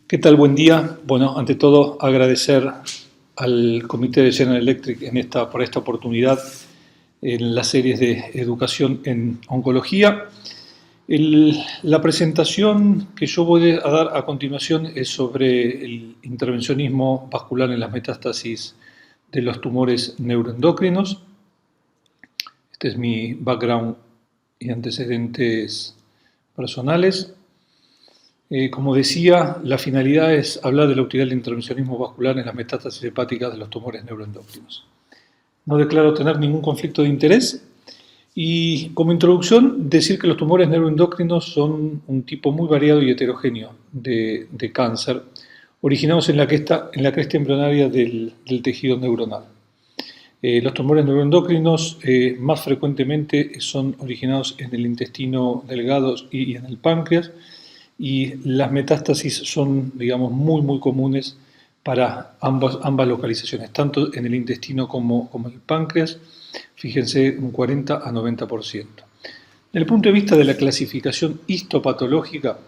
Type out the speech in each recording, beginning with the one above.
¿Qué tal? Buen día. Bueno, ante todo agradecer al Comité de General Electric por esta oportunidad en las series de educación en oncología. La presentación que yo voy a dar a continuación es sobre el intervencionismo vascular en las metástasis de los tumores neuroendocrinos. Este es mi background y antecedentes personales. Como decía, la finalidad es hablar de la utilidad del intervencionismo vascular en las metástasis hepáticas de los tumores neuroendocrinos. No declaro tener ningún conflicto de interés y, como introducción, decir que los tumores neuroendocrinos son un tipo muy variado y heterogéneo de cáncer, originados en la cresta embrionaria del tejido neuronal. Los tumores neuroendocrinos más frecuentemente son originados en el intestino delgado y en el páncreas, y las metástasis son, digamos, muy comunes para ambas localizaciones, tanto en el intestino como en el páncreas, fíjense, un 40 a 90%. Desde el punto de vista de la clasificación histopatológica,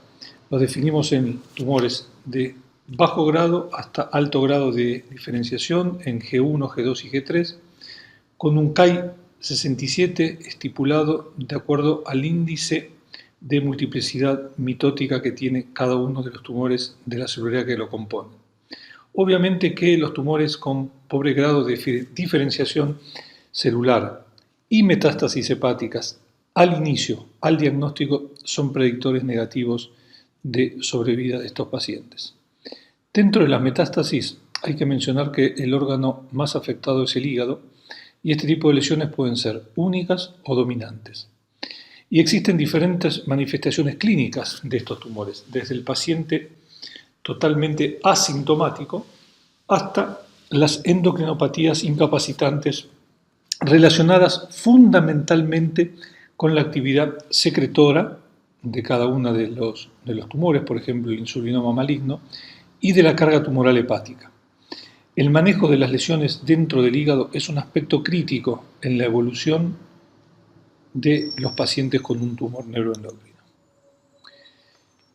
los definimos en tumores de bajo grado hasta alto grado de diferenciación en G1, G2 y G3, con un CAI 67 estipulado de acuerdo al índice de multiplicidad mitótica que tiene cada uno de los tumores de la celularidad que lo componen. Obviamente que los tumores con pobre grado de diferenciación celular y metástasis hepáticas al inicio, al diagnóstico, son predictores negativos de sobrevida de estos pacientes. Dentro de las metástasis hay que mencionar que el órgano más afectado es el hígado y este tipo de lesiones pueden ser únicas o dominantes. Y existen diferentes manifestaciones clínicas de estos tumores, desde el paciente totalmente asintomático hasta las endocrinopatías incapacitantes relacionadas fundamentalmente con la actividad secretora de cada uno de los tumores, por ejemplo el insulinoma maligno, y de la carga tumoral hepática. El manejo de las lesiones dentro del hígado es un aspecto crítico en la evolución de los pacientes con un tumor neuroendocrino.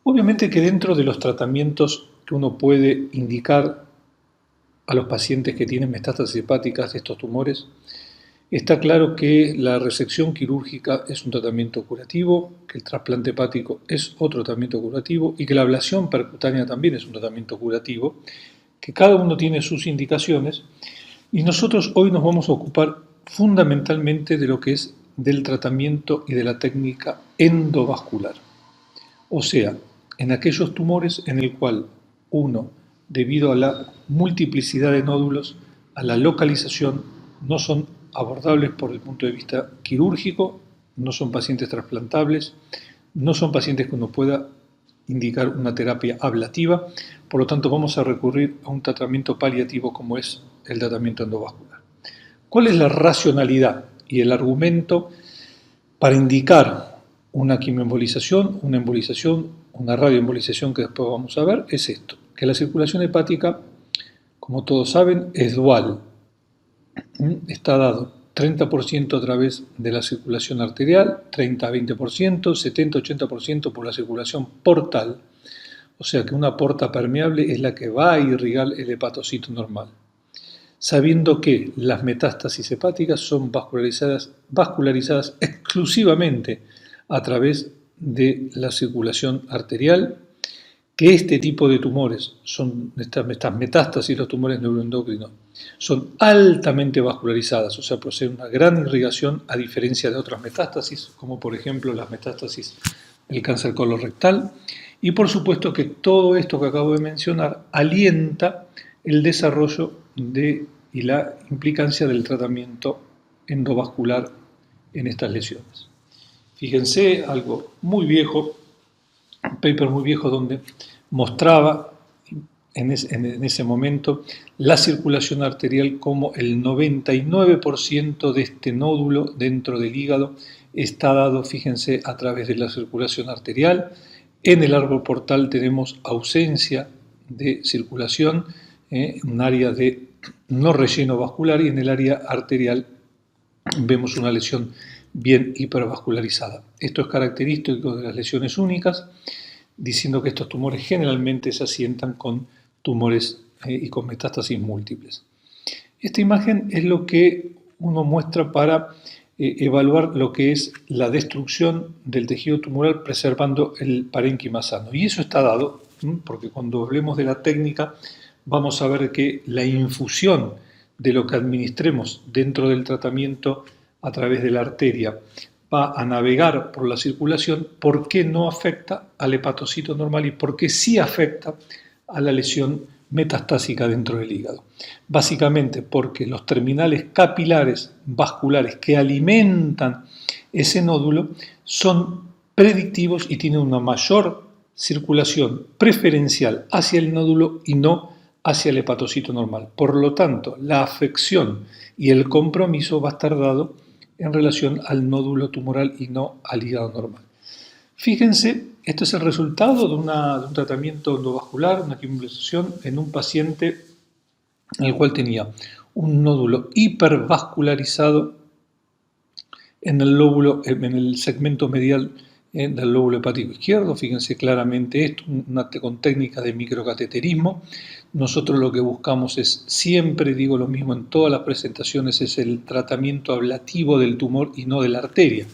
Obviamente que dentro de los tratamientos que uno puede indicar a los pacientes que tienen metástasis hepáticas de estos tumores, está claro que la resección quirúrgica es un tratamiento curativo, que el trasplante hepático es otro tratamiento curativo y que la ablación percutánea también es un tratamiento curativo, que cada uno tiene sus indicaciones, y nosotros hoy nos vamos a ocupar fundamentalmente de lo que es del tratamiento y de la técnica endovascular. O sea, en aquellos tumores en el cual uno, debido a la multiplicidad de nódulos, a la localización, no son abordables por el punto de vista quirúrgico, no son pacientes trasplantables, no son pacientes que uno pueda indicar una terapia ablativa, por lo tanto vamos a recurrir a un tratamiento paliativo como es el tratamiento endovascular. ¿Cuál es la racionalidad y el argumento para indicar una quimioembolización, una embolización, una radioembolización que después vamos a ver? Es esto, que la circulación hepática, como todos saben, es dual. Está dado 30% a través de la circulación arterial, 30 a 20%, 70-80% por la circulación portal, o sea que una porta permeable es la que va a irrigar el hepatocito normal, sabiendo que las metástasis hepáticas son vascularizadas exclusivamente a través de la circulación arterial, que este tipo de tumores, estas metástasis, los tumores neuroendocrinos, son altamente vascularizadas, o sea, poseen una gran irrigación a diferencia de otras metástasis, como por ejemplo las metástasis del cáncer colorectal, y por supuesto que todo esto que acabo de mencionar alienta el desarrollo y la implicancia del tratamiento endovascular en estas lesiones. Fíjense, algo muy viejo, un paper muy viejo donde mostraba en ese momento la circulación arterial como el 99% de este nódulo dentro del hígado está dado, fíjense, a través de la circulación arterial. En el árbol portal tenemos ausencia de circulación, un área de no relleno vascular, y en el área arterial vemos una lesión bien hipervascularizada. Esto es característico de las lesiones únicas. diciendo que estos tumores generalmente se asientan con tumores y con metástasis múltiples. Esta imagen es lo que uno muestra para evaluar lo que es la destrucción del tejido tumoral preservando el parénquima sano. Y eso está dado, porque cuando hablemos de la técnica vamos a ver que la infusión de lo que administremos dentro del tratamiento a través de la arteria va a navegar por la circulación, ¿por qué no afecta al hepatocito normal y por qué sí afecta a la lesión metastásica dentro del hígado? Básicamente porque los terminales capilares vasculares que alimentan ese nódulo son predictivos y tienen una mayor circulación preferencial hacia el nódulo y no hacia el hepatocito normal. Por lo tanto, la afección y el compromiso va a estar dado en relación al nódulo tumoral y no al hígado normal. Fíjense, este es el resultado de un tratamiento endovascular, una quimioembolisización en un paciente en el cual tenía un nódulo hipervascularizado en el segmento medial del lóbulo hepático izquierdo. Fíjense claramente esto, con técnicas de microcateterismo. Nosotros lo que buscamos es, siempre digo lo mismo en todas las presentaciones, es el tratamiento ablativo del tumor y no de la arteria.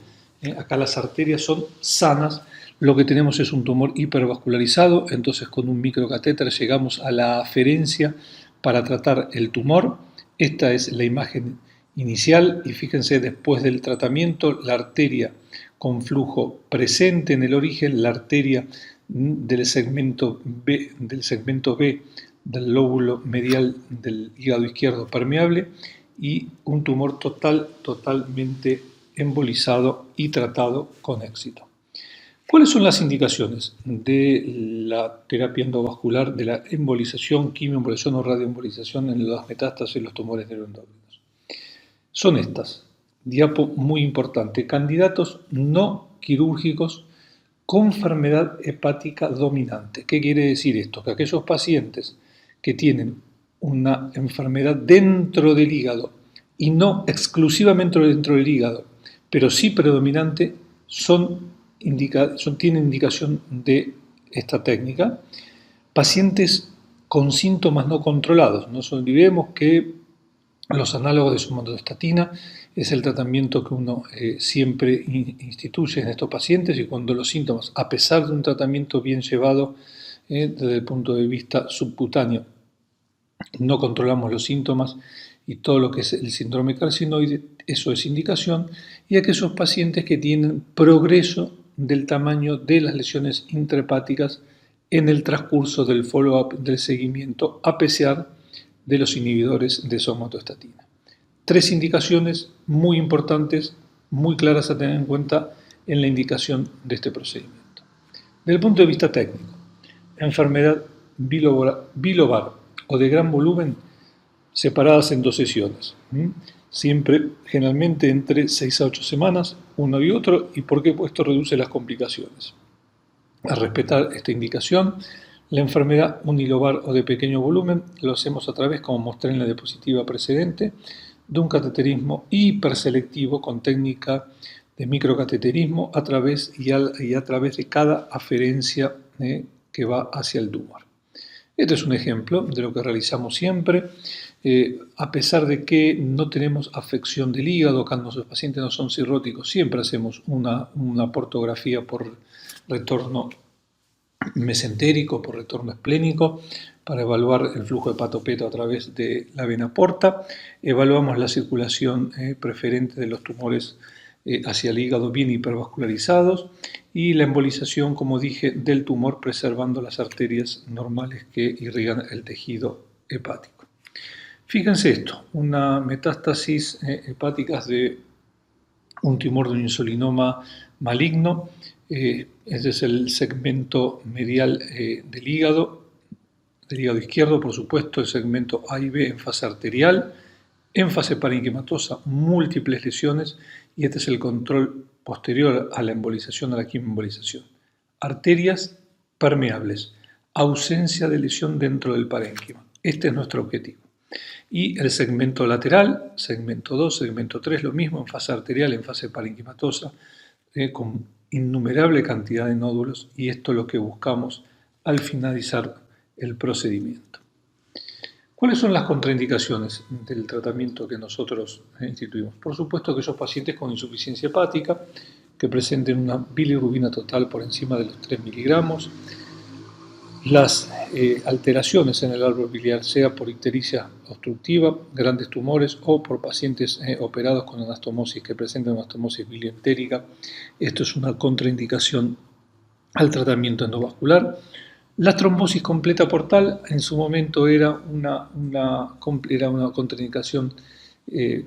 Acá las arterias son sanas, lo que tenemos es un tumor hipervascularizado, entonces con un microcatéter llegamos a la aferencia para tratar el tumor. Esta es la imagen inicial y fíjense después del tratamiento la arteria con flujo presente en el origen, la arteria del segmento B del lóbulo medial del hígado izquierdo permeable y un tumor totalmente embolizado y tratado con éxito. ¿Cuáles son las indicaciones de la terapia endovascular, de la embolización, quimioembolización o radioembolización en las metástasis y los tumores neuroendocrinos? Son estas, diapo muy importante, candidatos no quirúrgicos con enfermedad hepática dominante. ¿Qué quiere decir esto? Que aquellos pacientes que tienen una enfermedad dentro del hígado y no exclusivamente dentro del hígado, pero sí predominante, tienen indicación de esta técnica. Pacientes con síntomas no controlados. No nos olvidemos que los análogos de somatostatina es el tratamiento que uno siempre instituye en estos pacientes y cuando los síntomas, a pesar de un tratamiento bien llevado desde el punto de vista subcutáneo, no controlamos los síntomas y todo lo que es el síndrome carcinoide, eso es indicación, y aquellos pacientes que tienen progreso del tamaño de las lesiones intrahepáticas en el transcurso del follow-up, del seguimiento, a pesar de los inhibidores de somatostatina. 3 indicaciones muy importantes, muy claras a tener en cuenta en la indicación de este procedimiento. Desde el punto de vista técnico, enfermedad bilobar o de gran volumen separadas en 2 sesiones. Siempre, generalmente, entre 6 a 8 semanas, uno y otro, y por qué esto reduce las complicaciones. Al respetar esta indicación, la enfermedad unilobar o de pequeño volumen lo hacemos a través, como mostré en la diapositiva precedente, de un cateterismo hiperselectivo con técnica de microcateterismo a través de cada aferencia que va hacia el tumor. Este es un ejemplo de lo que realizamos siempre. A pesar de que no tenemos afección del hígado, cuando nuestros pacientes no son cirróticos, siempre hacemos una portografía por retorno mesentérico, por retorno esplénico, para evaluar el flujo hepatopeto a través de la vena porta. Evaluamos la circulación preferente de los tumores hacia el hígado bien hipervascularizados y la embolización, como dije, del tumor preservando las arterias normales que irrigan el tejido hepático. Fíjense esto, una metástasis hepáticas de un tumor de un insulinoma maligno. Este es el segmento medial del hígado izquierdo, por supuesto, el segmento A y B en fase arterial, en fase parenquimatosa, múltiples lesiones, y este es el control posterior a la embolización, a la quimioembolización. Arterias permeables, ausencia de lesión dentro del parénquima. Este es nuestro objetivo. Y el segmento lateral, segmento 2, segmento 3, lo mismo en fase arterial, en fase parenquimatosa, con innumerable cantidad de nódulos y esto es lo que buscamos al finalizar el procedimiento. ¿Cuáles son las contraindicaciones del tratamiento que nosotros instituimos? Por supuesto, aquellos pacientes con insuficiencia hepática que presenten una bilirrubina total por encima de los 3 miligramos, las alteraciones en el árbol biliar, sea por ictericia obstructiva, grandes tumores o por pacientes operados con anastomosis que presenten anastomosis bilioentérica. Esto es una contraindicación al tratamiento endovascular. La trombosis completa portal en su momento era una contraindicación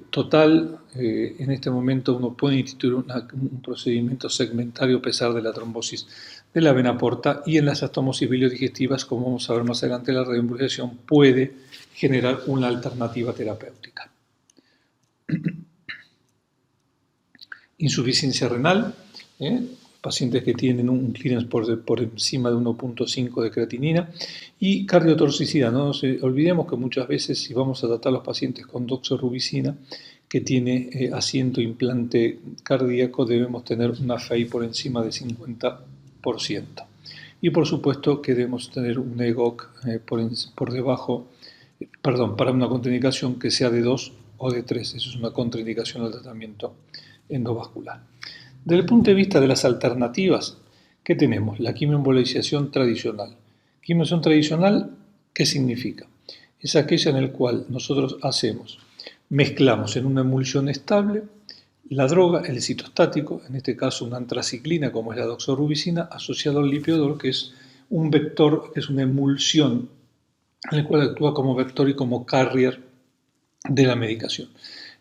total. En este momento uno puede instituir un procedimiento segmentario a pesar de la trombosis de la vena porta, y en las anastomosis biliodigestivas, como vamos a ver más adelante, la radioembolización puede generar una alternativa terapéutica. Insuficiencia renal, pacientes que tienen un clearance por encima de 1.5 de creatinina, y cardiotoxicidad. No nos olvidemos que muchas veces, si vamos a tratar a los pacientes con doxorubicina que tiene asiento implante cardíaco, debemos tener una FEI por encima de 50%. Y por supuesto que debemos tener un EGOC por debajo, para una contraindicación que sea de 2 o de 3. Eso es una contraindicación al tratamiento endovascular. Desde el punto de vista de las alternativas, ¿qué tenemos? La quimioembolización tradicional. Quimioembolización tradicional, ¿qué significa? Es aquella en la cual nosotros mezclamos en una emulsión estable la droga, el citostático, en este caso una antraciclina como es la doxorubicina, asociado al lipiodol, que es un vector, es una emulsión en la cual actúa como vector y como carrier de la medicación.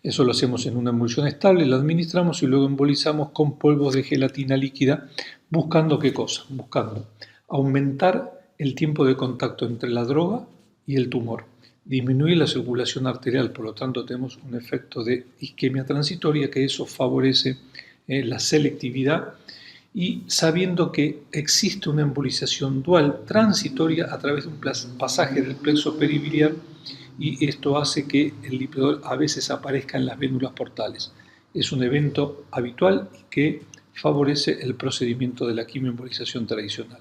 Eso lo hacemos en una emulsión estable, la administramos y luego embolizamos con polvos de gelatina líquida, buscando ¿qué cosa? Buscando aumentar el tiempo de contacto entre la droga y el tumor, disminuir la circulación arterial, por lo tanto tenemos un efecto de isquemia transitoria, que eso favorece la selectividad, y sabiendo que existe una embolización dual transitoria a través de un pasaje del plexo peribiliar, y esto hace que el lipiodol a veces aparezca en las vénulas portales. Es un evento habitual que favorece el procedimiento de la quimioembolización tradicional.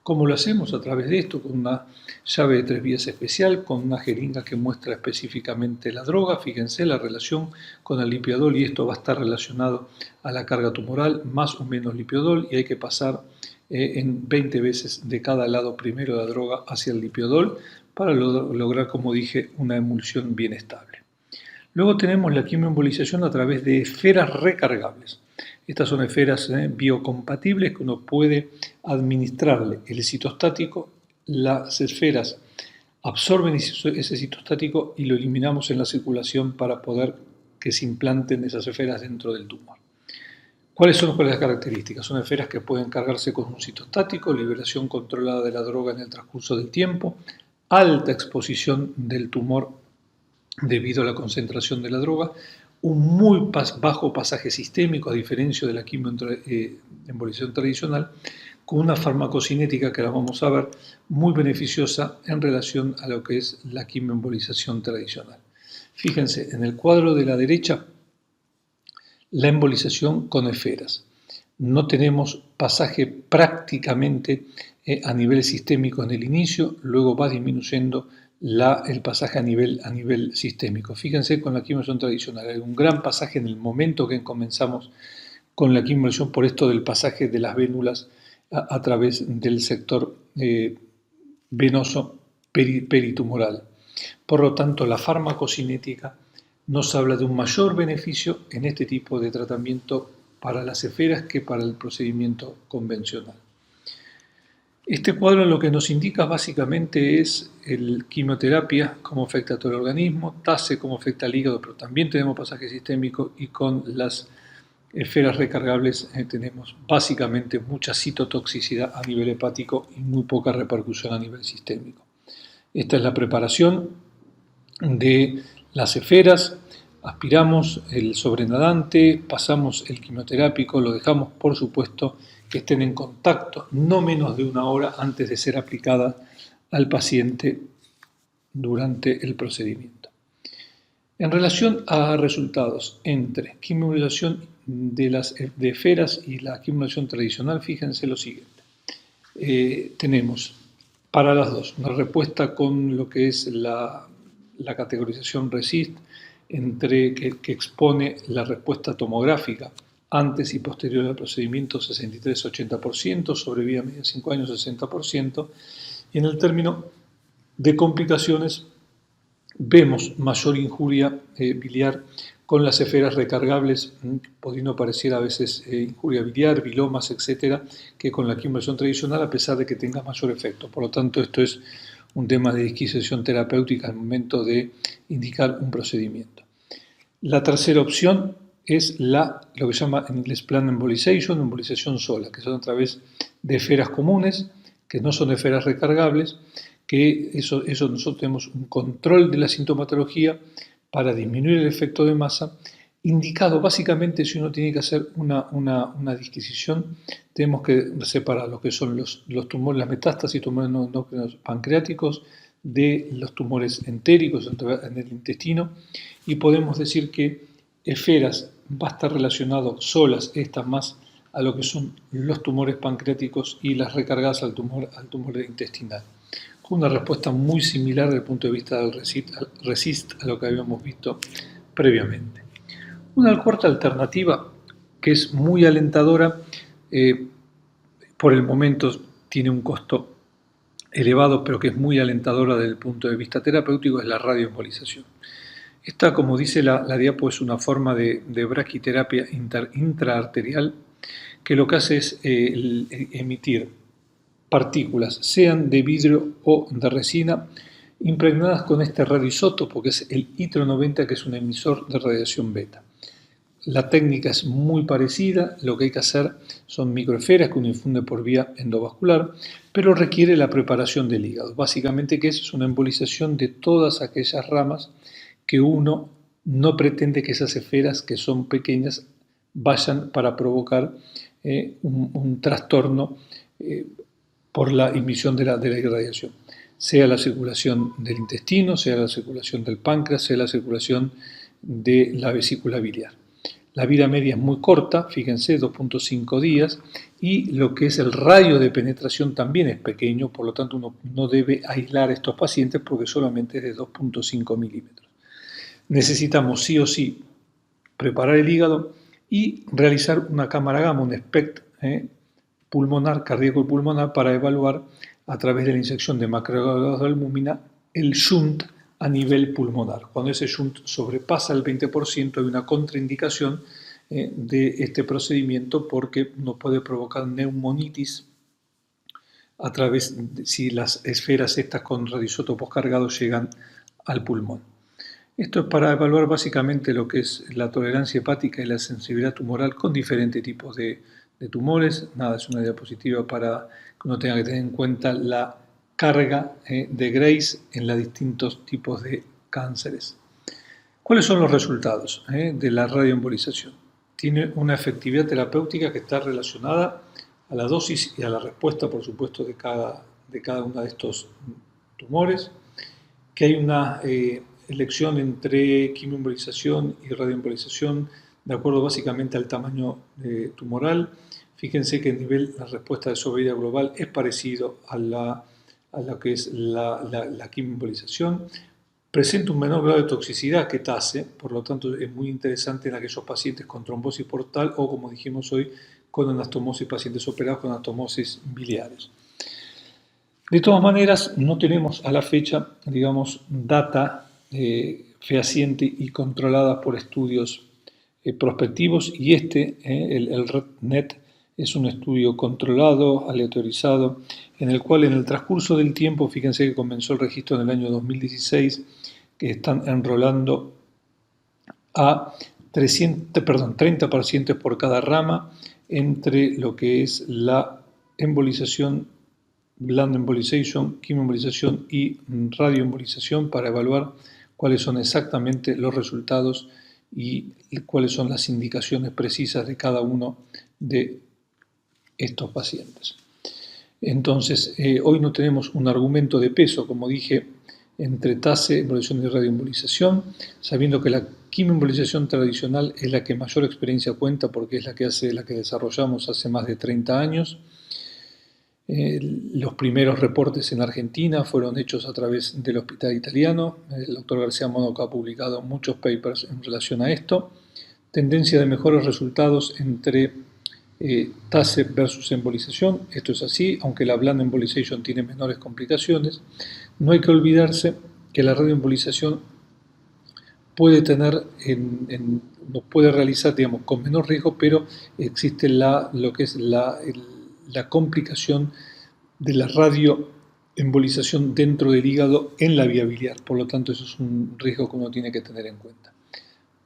¿Cómo lo hacemos? A través de esto, con una llave de 3 vías especial, con una jeringa que muestra específicamente la droga. Fíjense la relación con el lipiodol, y esto va a estar relacionado a la carga tumoral, más o menos lipiodol, y hay que pasar en 20 veces de cada lado primero de la droga hacia el lipiodol para lograr, como dije, una emulsión bien estable. Luego tenemos la quimioembolización a través de esferas recargables. Estas son esferas biocompatibles que uno puede administrarle el citostático. Las esferas absorben ese citostático y lo eliminamos en la circulación para poder que se implanten esas esferas dentro del tumor. ¿Cuáles son las características? Son esferas que pueden cargarse con un citostático, liberación controlada de la droga en el transcurso del tiempo, alta exposición del tumor debido a la concentración de la droga, un muy bajo pasaje sistémico, a diferencia de la quimioembolización tradicional, con una farmacocinética que la vamos a ver muy beneficiosa en relación a lo que es la quimioembolización tradicional. Fíjense, en el cuadro de la derecha, la embolización con esferas. No tenemos pasaje prácticamente a nivel sistémico en el inicio, luego va disminuyendo el pasaje a nivel sistémico. Fíjense con la quimioembolización tradicional, hay un gran pasaje en el momento que comenzamos con la quimioembolización por esto del pasaje de las vénulas a través del sector venoso peritumoral. Por lo tanto, la farmacocinética nos habla de un mayor beneficio en este tipo de tratamiento para las esferas que para el procedimiento convencional. Este cuadro lo que nos indica básicamente es el quimioterapia, cómo afecta a todo el organismo, TACE, cómo afecta al hígado, pero también tenemos pasaje sistémico, y con las esferas recargables tenemos básicamente mucha citotoxicidad a nivel hepático y muy poca repercusión a nivel sistémico. Esta es la preparación de las esferas. Aspiramos el sobrenadante, pasamos el quimioterápico, lo dejamos, por supuesto, que estén en contacto no menos de 1 hora antes de ser aplicada al paciente durante el procedimiento. En relación a resultados entre quimioembolización de esferas y la accumulación tradicional, fíjense lo siguiente. Tenemos para las dos una respuesta con lo que es la categorización RECIST, que expone la respuesta tomográfica antes y posterior al procedimiento 63-80%, sobre vida media 5 años 60%, y en el término de complicaciones vemos mayor injuria biliar con las esferas recargables, pudiendo parecer a veces injuria biliar, bilomas, etcétera, que con la accumulación tradicional, a pesar de que tenga mayor efecto. Por lo tanto, esto es un tema de disquisición terapéutica al momento de indicar un procedimiento. La tercera opción es lo que se llama en inglés plan embolization, embolización sola, que son a través de esferas comunes, que no son esferas recargables, que eso nosotros tenemos un control de la sintomatología para disminuir el efecto de masa, indicado básicamente si uno tiene que hacer una disquisición, tenemos que separar lo que son los tumores, las metástasis, tumores no pancreáticos, de los tumores entéricos en el intestino, y podemos decir que esferas va a estar relacionado solas, estas más a lo que son los tumores pancreáticos y las recargadas al tumor intestinal, con una respuesta muy similar desde el punto de vista del RECIST a lo que habíamos visto previamente. Una cuarta alternativa que es muy alentadora, por el momento tiene un costo elevado, pero que es muy alentadora desde el punto de vista terapéutico, es la radioembolización. Esta, como dice la diapo, es una forma de braquiterapia intraarterial que lo que hace es emitir partículas, sean de vidrio o de resina, impregnadas con este radioisótopo, que es el Yttrium 90, que es un emisor de radiación beta. La técnica es muy parecida, lo que hay que hacer son microesferas que uno infunde por vía endovascular, pero requiere la preparación del hígado. Básicamente, que es una embolización de todas aquellas ramas que uno no pretende que esas esferas, que son pequeñas, vayan para provocar un trastorno por la emisión de la irradiación, sea la circulación del intestino, sea la circulación del páncreas, sea la circulación de la vesícula biliar. La vida media es muy corta, fíjense, 2.5 días, y lo que es el radio de penetración también es pequeño, por lo tanto uno no debe aislar a estos pacientes porque solamente es de 2.5 milímetros. Necesitamos sí o sí preparar el hígado y realizar una cámara gamma, un SPECT pulmonar, cardíaco y pulmonar, para evaluar a través de la inyección de macroácido de albúmina el shunt a nivel pulmonar. Cuando ese shunt sobrepasa el 20%, hay una contraindicación de este procedimiento porque no puede provocar neumonitis a través de si las esferas estas con radioisótopos cargados llegan al pulmón. Esto es para evaluar básicamente lo que es la tolerancia hepática y la sensibilidad tumoral con diferentes tipos de tumores. Nada, es una diapositiva para que uno tenga que tener en cuenta la carga de Grace en los distintos tipos de cánceres. ¿Cuáles son los resultados de la radioembolización? Tiene una efectividad terapéutica que está relacionada a la dosis y a la respuesta, por supuesto, de cada uno de estos tumores, que hay una elección entre quimioembolización y radioembolización de acuerdo básicamente al tamaño tumoral. Fíjense que el nivel, la respuesta de sobrevida global es parecido a lo que es la quimioembolización. Presenta un menor grado de toxicidad que TACE, por lo tanto es muy interesante en aquellos pacientes con trombosis portal o, como dijimos hoy, con anastomosis, pacientes operados con anastomosis biliares. De todas maneras, no tenemos a la fecha, digamos, data fehaciente y controlada por estudios prospectivos, y el REDNet, es un estudio controlado, aleatorizado, en el cual en el transcurso del tiempo, fíjense que comenzó el registro en el año 2016, que están enrolando a 30 pacientes por cada rama entre lo que es la embolización, bland embolization, quimioembolización y radioembolización, para evaluar cuáles son exactamente los resultados y cuáles son las indicaciones precisas de cada uno de estos pacientes. Entonces, hoy no tenemos un argumento de peso, como dije, entre TACE, embolización y radioembolización, sabiendo que la quimioembolización tradicional es la que mayor experiencia cuenta porque es la que desarrollamos hace más de 30 años. Los primeros reportes en Argentina fueron hechos a través del Hospital Italiano. El doctor García Mónaco ha publicado muchos papers en relación a esto. Tendencia de mejores resultados entre TACE versus embolización. Esto es así, aunque la blanda embolization tiene menores complicaciones. No hay que olvidarse que la radioembolización puede nos puede realizar, digamos, con menor riesgo, pero existe lo que es la complicación de la radioembolización dentro del hígado en la vía biliar. Por lo tanto, eso es un riesgo que uno tiene que tener en cuenta.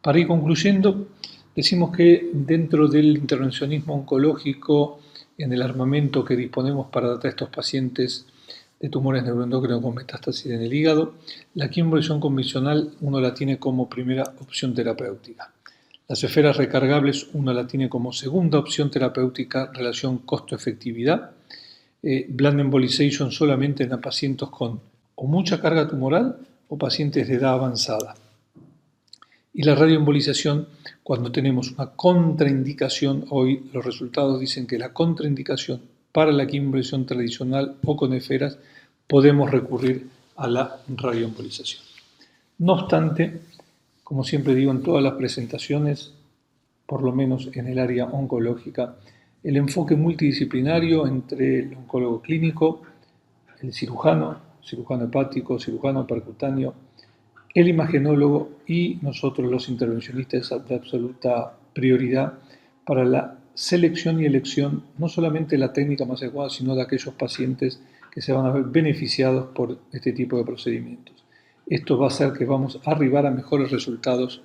Para ir concluyendo, decimos que dentro del intervencionismo oncológico, en el armamento que disponemos para tratar a estos pacientes de tumores neuroendocrinos con metástasis en el hígado, la quimioembolización convencional uno la tiene como primera opción terapéutica. Las esferas recargables uno la tiene como segunda opción terapéutica, relación costo-efectividad. Blanda embolization solamente en pacientes con o mucha carga tumoral o pacientes de edad avanzada. Y la radioembolización, cuando tenemos una contraindicación, hoy los resultados dicen que la contraindicación para la quimioembolización tradicional o con esferas, podemos recurrir a la radioembolización. No obstante, como siempre digo en todas las presentaciones, por lo menos en el área oncológica, el enfoque multidisciplinario entre el oncólogo clínico, el cirujano hepático, cirujano percutáneo, el imagenólogo y nosotros los intervencionistas es de absoluta prioridad para la selección y elección no solamente de la técnica más adecuada, sino de aquellos pacientes que se van a ver beneficiados por este tipo de procedimientos. Esto va a hacer que vamos a arribar a mejores resultados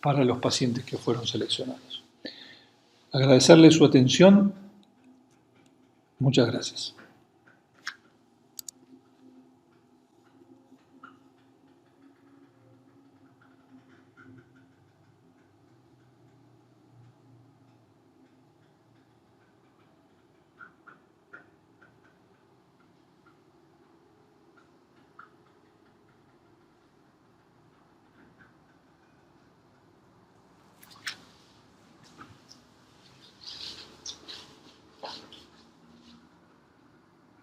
para los pacientes que fueron seleccionados. Agradecerles su atención. Muchas gracias.